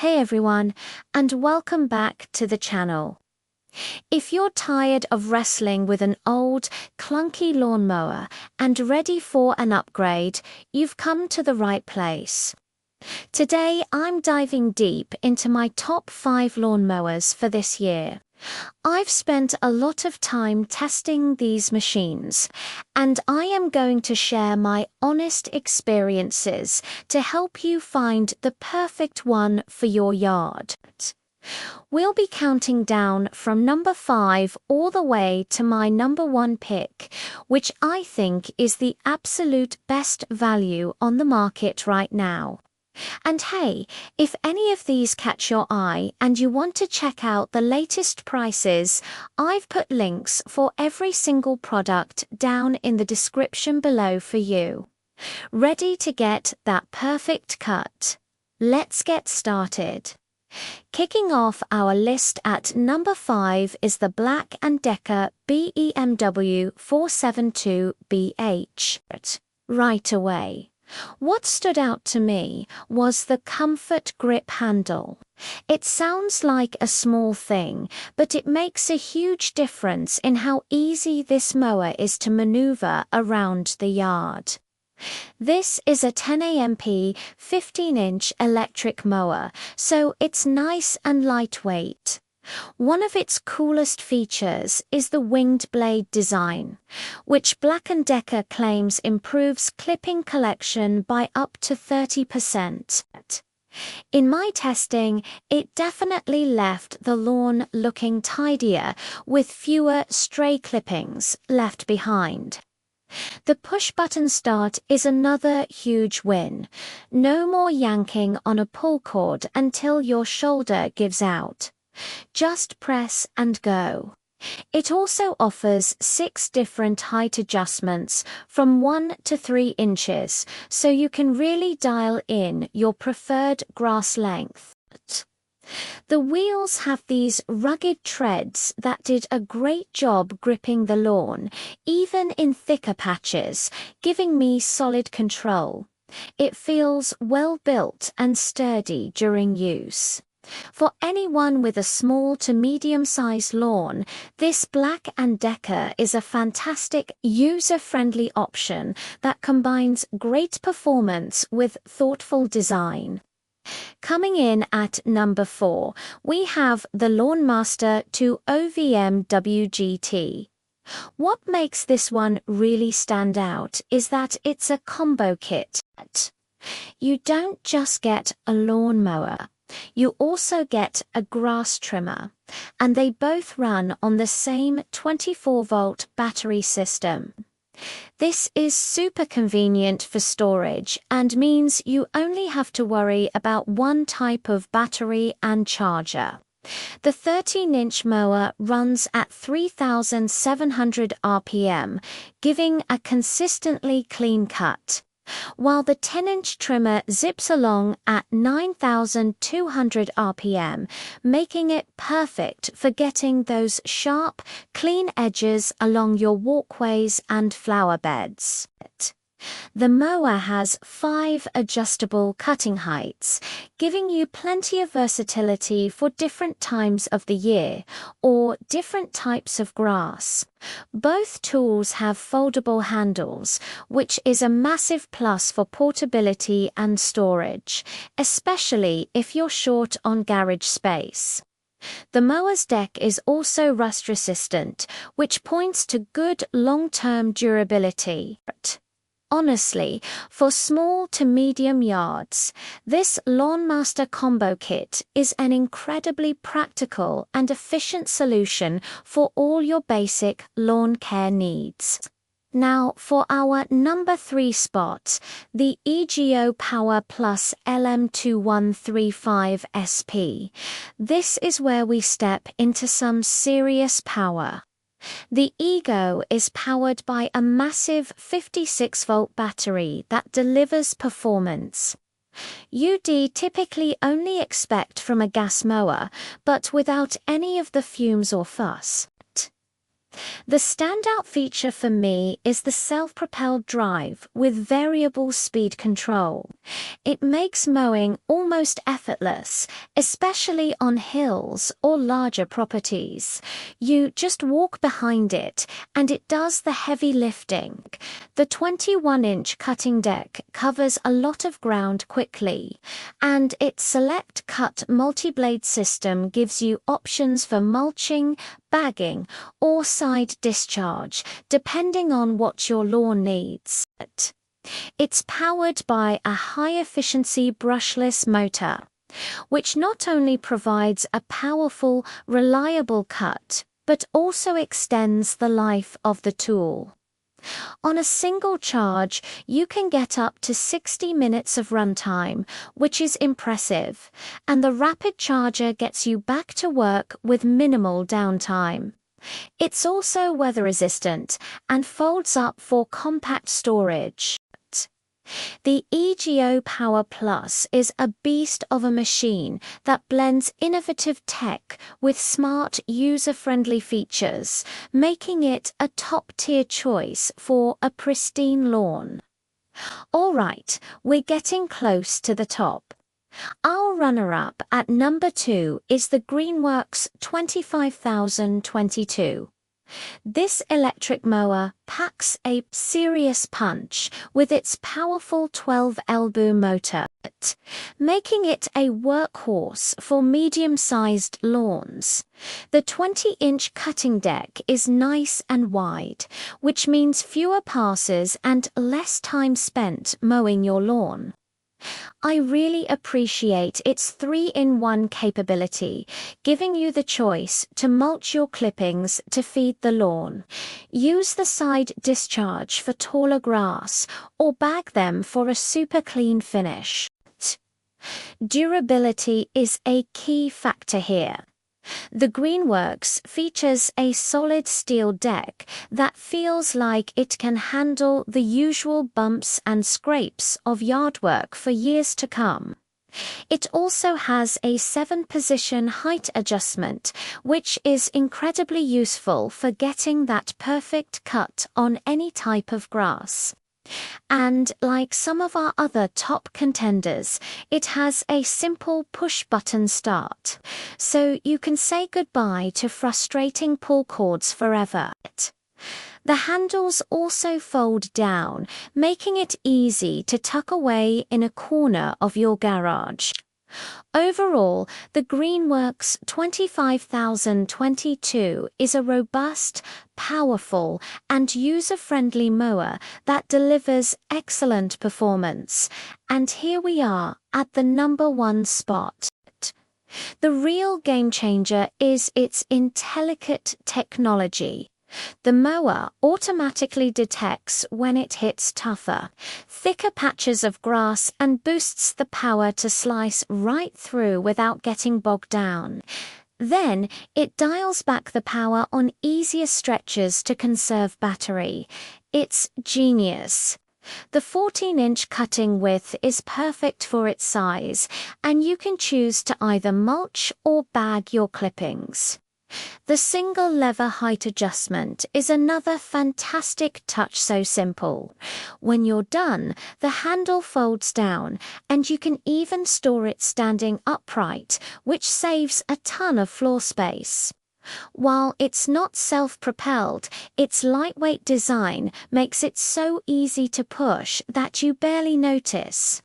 Hey everyone, and welcome back to the channel. If you're tired of wrestling with an old, clunky lawnmower and ready for an upgrade, you've come to the right place. Today I'm diving deep into my top 5 lawnmowers for this year. I've spent a lot of time testing these machines, and I am going to share my honest experiences to help you find the perfect one for your yard. We'll be counting down from number 5 all the way to my number 1 pick, which I think is the absolute best value on the market right now. And hey, if any of these catch your eye and you want to check out the latest prices, I've put links for every single product down in the description below for you. Ready to get that perfect cut? Let's get started. Kicking off our list at number 5 is the BLACK+DECKER BMW 472BH. Right away. What stood out to me was the comfort grip handle. It sounds like a small thing, but it makes a huge difference in how easy this mower is to maneuver around the yard. This is a 10amp 15-inch electric mower, so it's nice and lightweight. One of its coolest features is the winged blade design, which BLACK+DECKER claims improves clipping collection by up to 30%. In my testing, it definitely left the lawn looking tidier, with fewer stray clippings left behind. The push-button start is another huge win. No more yanking on a pull cord until your shoulder gives out. Just press and go. It also offers 6 different height adjustments from 1 to 3 inches, so you can really dial in your preferred grass length. The wheels have these rugged treads that did a great job gripping the lawn, even in thicker patches, giving me solid control. It feels well built and sturdy during use. For anyone with a small to medium-sized lawn, this BLACK+DECKER is a fantastic, user-friendly option that combines great performance with thoughtful design. Coming in at number 4, we have the LawnMaster 2 OVM WGT. What makes this one really stand out is that it's a combo kit. You don't just get a lawnmower. You also get a grass trimmer, and they both run on the same 24-volt battery system. This is super convenient for storage and means you only have to worry about one type of battery and charger. The 13-inch mower runs at 3,700 RPM, giving a consistently clean cut, while the 10-inch trimmer zips along at 9,200 RPM, making it perfect for getting those sharp, clean edges along your walkways and flower beds. The mower has 5 adjustable cutting heights, giving you plenty of versatility for different times of the year or different types of grass. Both tools have foldable handles, which is a massive plus for portability and storage, especially if you're short on garage space. The mower's deck is also rust-resistant, which points to good long-term durability. Honestly, for small to medium yards, this LawnMaster combo kit is an incredibly practical and efficient solution for all your basic lawn care needs. Now for our number 3 spot, the EGO Power LM2135SP. This is where we step into some serious power. The Ego is powered by a massive 56-volt battery that delivers performance you'd typically only expect from a gas mower, but without any of the fumes or fuss. The standout feature for me is the self-propelled drive with variable speed control. It makes mowing almost effortless, especially on hills or larger properties. You just walk behind it, and it does the heavy lifting. The 21-inch cutting deck covers a lot of ground quickly, and its Select Cut multi-blade system gives you options for mulching, bagging, or side discharge, depending on what your lawn needs. It's powered by a high-efficiency brushless motor, which not only provides a powerful, reliable cut, but also extends the life of the tool. On a single charge, you can get up to 60 minutes of runtime, which is impressive, and the rapid charger gets you back to work with minimal downtime. It's also weather-resistant and folds up for compact storage. The EGO Power Plus is a beast of a machine that blends innovative tech with smart, user-friendly features, making it a top-tier choice for a pristine lawn. All right, we're getting close to the top. Our runner-up at number 2 is the Greenworks 25022. This electric mower packs a serious punch with its powerful 12-elbow motor, making it a workhorse for medium-sized lawns. The 20-inch cutting deck is nice and wide, which means fewer passes and less time spent mowing your lawn. I really appreciate its 3-in-1 capability, giving you the choice to mulch your clippings to feed the lawn, use the side discharge for taller grass, or bag them for a super clean finish. Durability is a key factor here. The Greenworks features a solid steel deck that feels like it can handle the usual bumps and scrapes of yard work for years to come. It also has a 7-position height adjustment, which is incredibly useful for getting that perfect cut on any type of grass. And like some of our other top contenders, it has a simple push-button start, so you can say goodbye to frustrating pull cords forever. The handles also fold down, making it easy to tuck away in a corner of your garage. Overall, the Greenworks 25022 is a robust, powerful, and user-friendly mower that delivers excellent performance. And here we are at the number 1 spot. The real game changer is its intelligent technology. The mower automatically detects when it hits tougher, thicker patches of grass and boosts the power to slice right through without getting bogged down. Then, it dials back the power on easier stretches to conserve battery. It's genius. The 14-inch cutting width is perfect for its size, and you can choose to either mulch or bag your clippings. The single lever height adjustment is another fantastic touch, so simple. When you're done, the handle folds down, and you can even store it standing upright, which saves a ton of floor space. While it's not self-propelled, its lightweight design makes it so easy to push that you barely notice.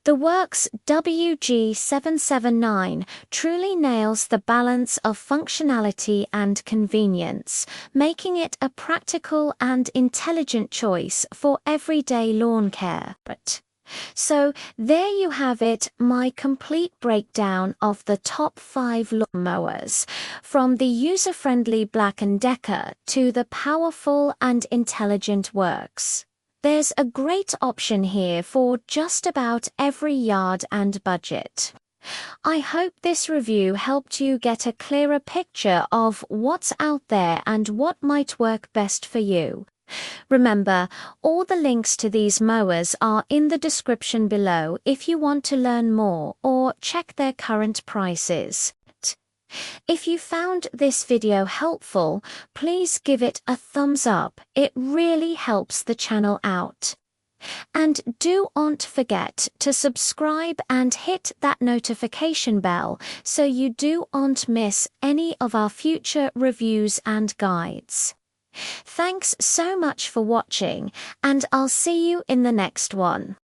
The Worx WG779 truly nails the balance of functionality and convenience, making it a practical and intelligent choice for everyday lawn care. So there you have it, my complete breakdown of the top 5 lawn mowers, from the user-friendly BLACK+DECKER to the powerful and intelligent Worx. There's a great option here for just about every yard and budget. I hope this review helped you get a clearer picture of what's out there and what might work best for you. Remember, all the links to these mowers are in the description below if you want to learn more or check their current prices. If you found this video helpful, please give it a thumbs up. It really helps the channel out. And do not forget to subscribe and hit that notification bell so you do not miss any of our future reviews and guides. Thanks so much for watching, and I'll see you in the next one.